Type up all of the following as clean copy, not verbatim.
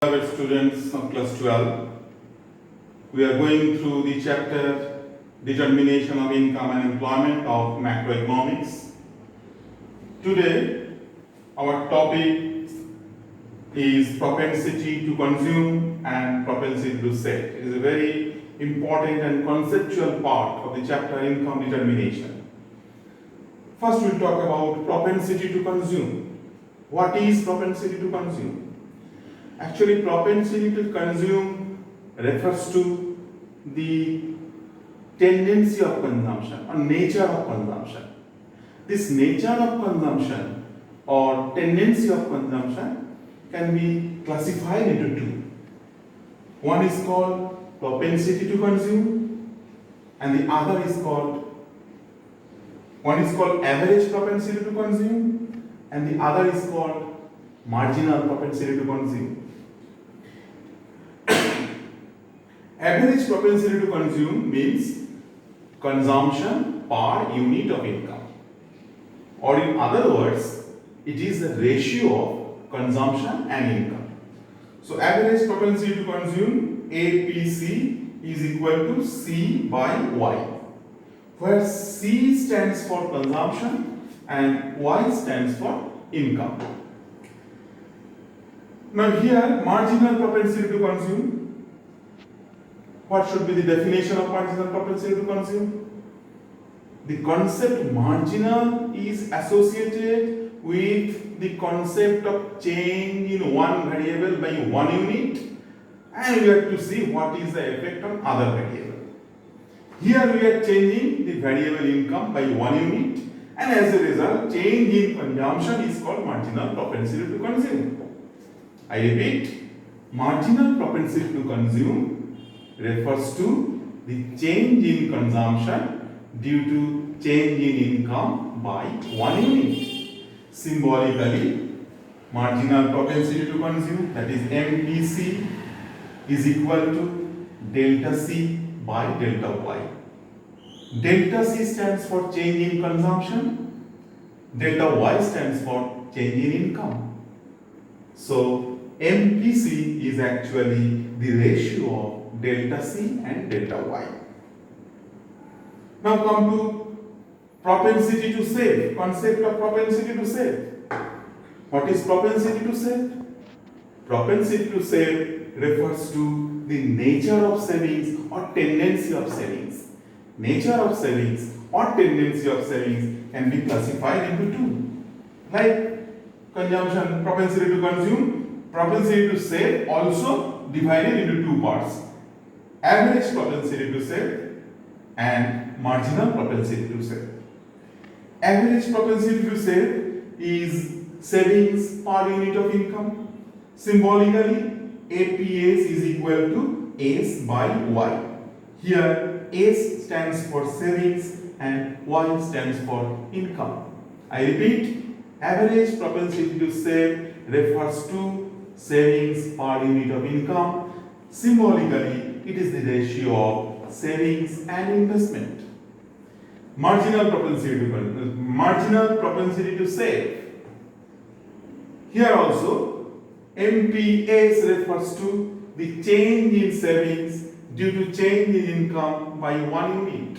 Our students of class 12, we are going through the chapter Determination of Income and Employment of Macroeconomics. Today, our topic is propensity to consume and propensity to save. It is a very important and conceptual part of the chapter Income Determination. First, we'll talk about propensity to consume. What is propensity to consume? Actually, propensity to consume refers to the tendency of consumption or nature of consumption. This nature of consumption or tendency of consumption can be classified into two. One is called propensity to consume, and the other is called average propensity to consume, and the other is called marginal propensity to consume. Average propensity to consume means consumption per unit of income, or in other words, it is the ratio of consumption and income. So average propensity to consume, APC, is equal to C by Y, where C stands for consumption and Y stands for income. Now here, marginal propensity to consume. What should be the definition of marginal propensity to consume? The concept marginal is associated with the concept of change in one variable by one unit, and we have to see what is the effect on other variable. Here we are changing the variable income by one unit, and as a result, change in consumption is called marginal propensity to consume. I repeat, marginal propensity to consume refers to the change in consumption due to change in income by one unit. Symbolically, marginal propensity to consume, that is MPC, is equal to delta C by delta Y. Delta C stands for change in consumption, delta Y stands for change in income. So MPC is actually the ratio of delta C and delta Y. Now come to propensity to save, concept of propensity to save. What is propensity to save? Propensity to save refers to the nature of savings or tendency of savings. Nature of savings or tendency of savings can be classified into two. Like consumption, propensity to consume, propensity to save also divided into two parts. Average propensity to save and marginal propensity to save. Average propensity to save is savings per unit of income. Symbolically, APS is equal to S by Y. Here, S stands for savings and Y stands for income. I repeat, average propensity to save refers to savings per unit of income. Symbolically, it is the ratio of savings and investment. Marginal propensity to save. Here also, MPS refers to the change in savings due to change in income by one unit.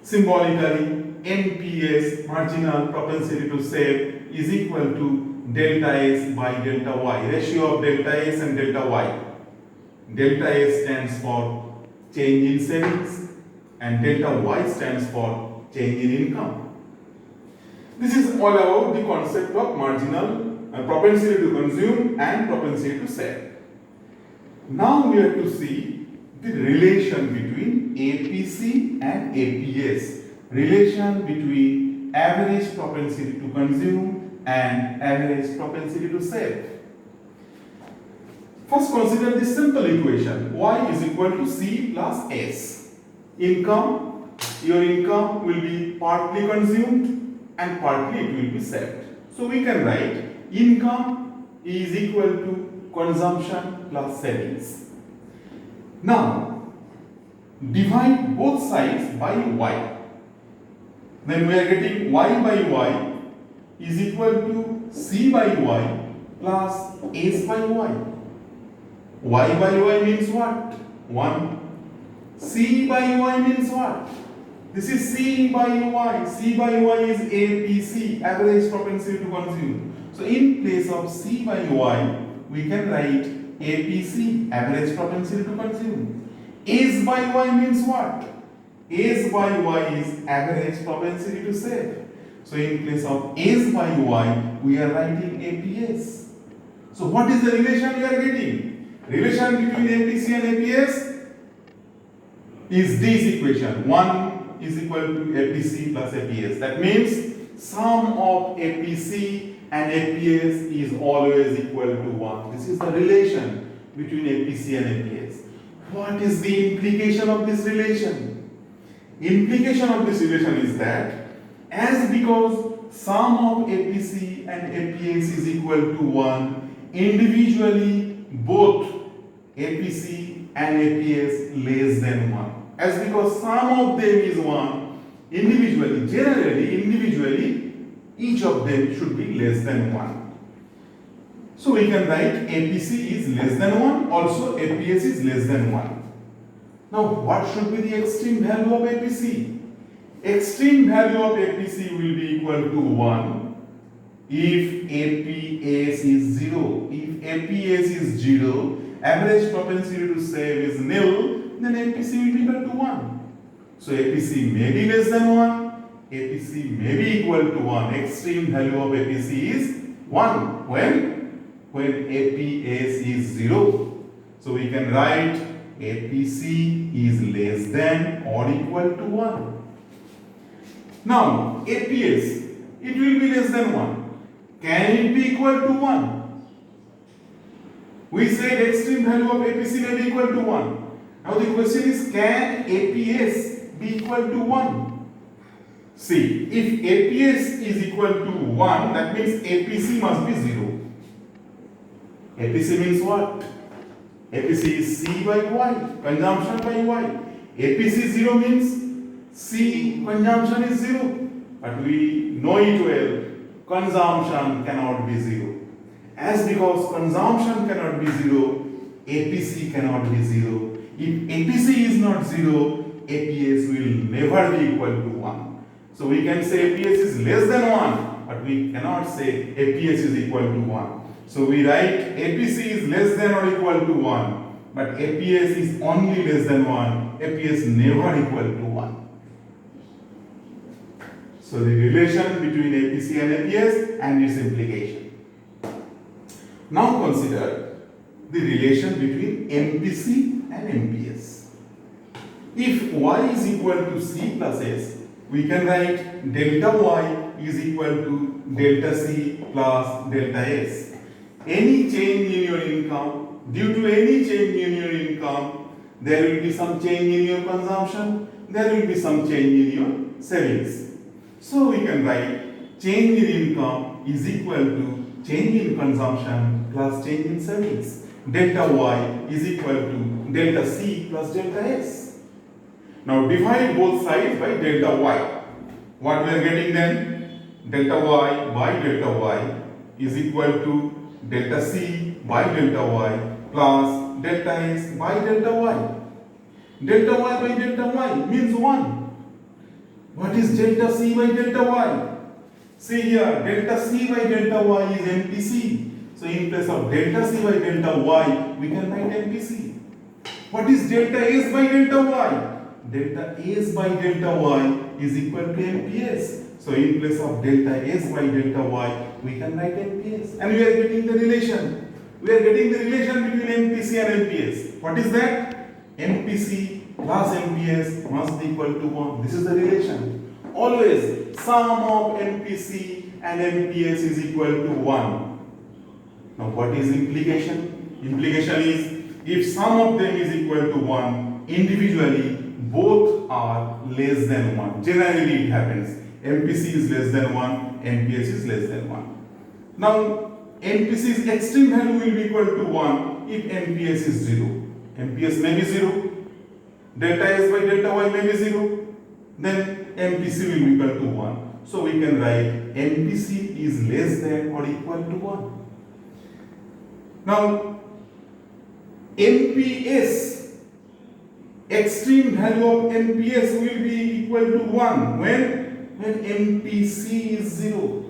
Symbolically, NPS, marginal propensity to save, is equal to delta S by delta Y, ratio of delta S and delta Y. Delta S stands for change in savings and delta Y stands for change in income. This is all about the concept of marginal propensity to consume and propensity to save. Now we have to see the relation between APC and APS, relation between average propensity to consume and average propensity to save. First, consider this simple equation. Y is equal to C plus S. Income, your income will be partly consumed and partly it will be saved. So we can write income is equal to consumption plus savings. Now, divide both sides by Y. Then we are getting Y by Y is equal to C by Y plus S by Y. Y by Y means what? 1. C by Y means what? This is C by Y. C by Y is APC, average propensity to consume. So in place of C by Y, we can write APC, average propensity to consume. S by Y means what? S by Y is average propensity to save. So in place of S by Y, we are writing APS. So what is the relation we are getting? Relation between APC and APS is this equation. 1 is equal to APC plus APS. That means sum of APC and APS is always equal to 1. This is the relation between APC and APS. What is the implication of this relation? Implication of this relation is that as because sum of APC and APS is equal to 1, individually both APC and APS less than 1. As because sum of them is 1, individually, each of them should be less than 1. So we can write APC is less than 1, also APS is less than 1. Now what should be the extreme value of APC? Extreme value of APC will be equal to 1 if APS is 0. If APS is 0, average propensity to save is nil, then APC will be equal to 1. So APC may be less than 1, APC may be equal to 1. Extreme value of APC is 1. When APS is 0. So we can write APC is less than or equal to 1. Now APS, it will be less than 1. Can it be equal to 1? We said extreme value of APC may be equal to 1. Now the question is, can APS be equal to 1? See, if APS is equal to 1, that means APC must be 0. APC means what? APC is C by Y, consumption by Y. APC 0 means C consumption is 0. But we know it well, consumption cannot be 0. As because consumption cannot be 0, APC cannot be 0. If APC is not 0, APS will never be equal to 1. So we can say APS is less than 1, but we cannot say APS is equal to 1. So we write APC is less than or equal to 1, but APS is only less than 1. APS never equal to 1. So the relation between APC and APS and its implication. Now consider the relation between MPC and MPS. If Y is equal to C plus S, we can write delta Y is equal to delta C plus delta S. Any change in your income, due to any change in your income, there will be some change in your consumption, there will be some change in your savings. So we can write change in income is equal to change in consumption plus change in savings. Delta Y is equal to delta C plus delta S. Now divide both sides by delta Y. What we are getting then? Delta Y by delta Y is equal to delta C by delta Y plus delta S by delta Y. Delta Y by delta Y means 1. What is delta C by delta Y? See here, delta C by delta Y is MPC. So in place of delta C by delta Y, we can write MPC. What is delta S by delta Y? Delta S by delta Y is equal to MPS. So in place of delta S by delta Y, we can write MPS. And we are getting the relation. We are getting the relation between MPC and MPS. What is that? MPC plus MPS must be equal to 1. This is the relation. Always sum of MPC and MPS is equal to 1. Now what is implication? Implication is if sum of them is equal to 1, individually both are less than 1. Generally it happens. MPC is less than 1, MPS is less than 1. Now MPC's extreme value will be equal to 1 if MPS is 0. MPS may be 0. Delta S by delta Y may be 0. Then MPC will be equal to 1. So we can write MPC is less than or equal to 1. Now, MPS, extreme value of MPS will be equal to 1 when MPC is 0.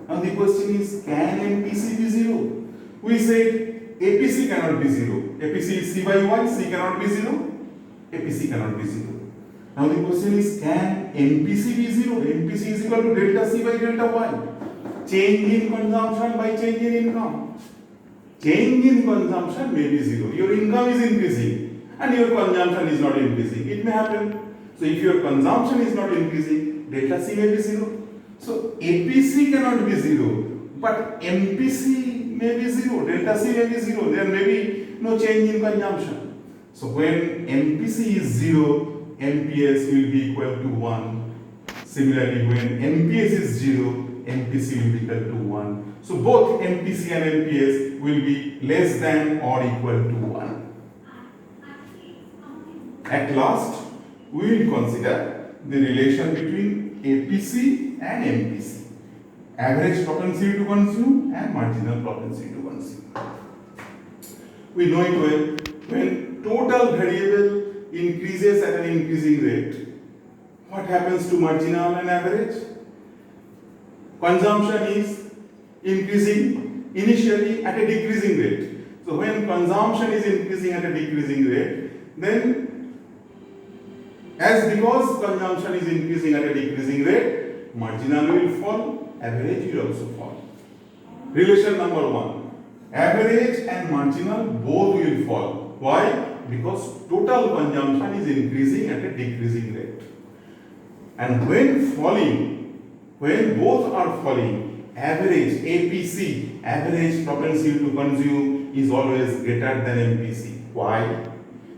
Now the question is, can MPC be 0? We said APC cannot be 0. APC is C by Y, C cannot be 0. APC cannot be 0. Now the question is, can MPC be 0? MPC is equal to delta C by delta Y. Change in consumption by change in income. Change in consumption may be 0. Your income is increasing and your consumption is not increasing. It may happen. So if your consumption is not increasing, delta C may be 0. So APC cannot be 0, but MPC may be 0, delta C may be 0. There may be no change in consumption. So when MPC is 0, MPS will be equal to 1. Similarly, when MPS is 0, MPC will be equal to 1. So both MPC and MPS will be less than or equal to 1. At last, we will consider the relation between APC and MPC. Average propensity to consume and marginal propensity to consume. We know it well. When total variable increases at an increasing rate, what happens to marginal and average? Consumption is increasing initially at a decreasing rate. So when consumption is increasing at a decreasing rate, then because consumption is increasing at a decreasing rate, marginal will fall, average will also fall. Relation number 1. Average and marginal both will fall. Why? Because total consumption is increasing at a decreasing rate. And when both are falling, average APC, average propensity to consume, is always greater than MPC. Why?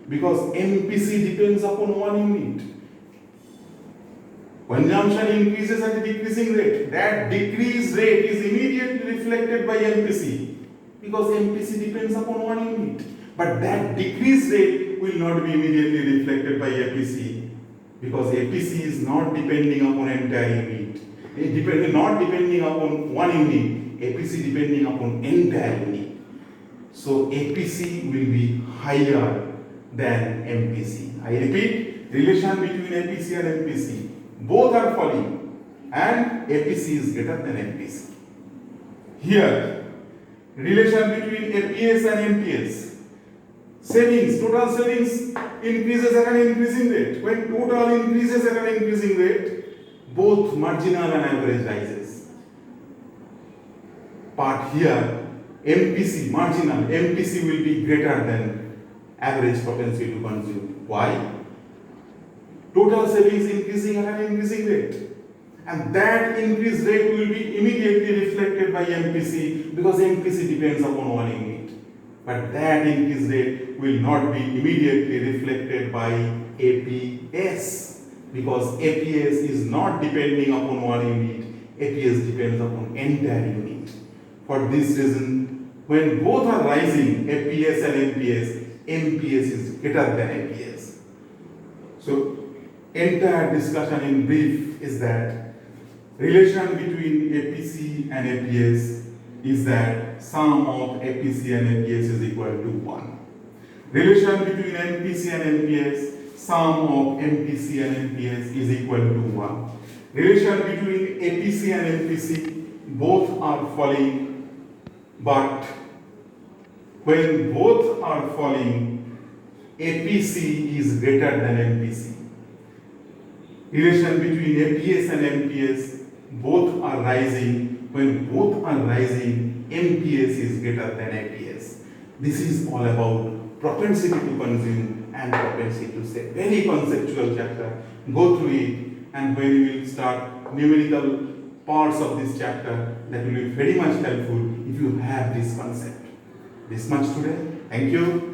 Because MPC depends upon one unit. Consumption increases at a decreasing rate. That decreased rate is immediately reflected by MPC because MPC depends upon one unit. But that decreased rate will not be immediately reflected by APC because APC is not depending upon entire unit. Not depending upon one unit, APC depending upon entire unit. So APC will be higher than MPC. I repeat, relation between APC and MPC. Both are falling and APC is greater than MPC. Here, relation between APS and MPS. Savings, total savings increases at an increasing rate. When total increases at an increasing rate, both marginal and average rises. But here, MPC, marginal, MPC will be greater than average propensity to consume. Why? Total savings increasing at an increasing rate. And that increased rate will be immediately reflected by MPC because MPC depends upon one unit. But that increased rate will not be immediately reflected by APS because APS is not depending upon one unit. APS depends upon entire unit. For this reason, when both are rising, APS and MPS, MPS is greater than APS. So, entire discussion in brief is that relation between APC and APS is that sum of APC and APS is equal to 1. Relation between MPC and MPS, sum of MPC and MPS is equal to 1. Relation between APC and MPC, both are falling, but when both are falling, APC is greater than MPC. Relation between APS and MPS, both are rising. When both are rising, MPS is greater than APS. This is all about propensity to consume and propensity to save. Very conceptual chapter. Go through it, and when you will start numerical parts of this chapter, that will be very much helpful if you have this concept. This much today. Thank you.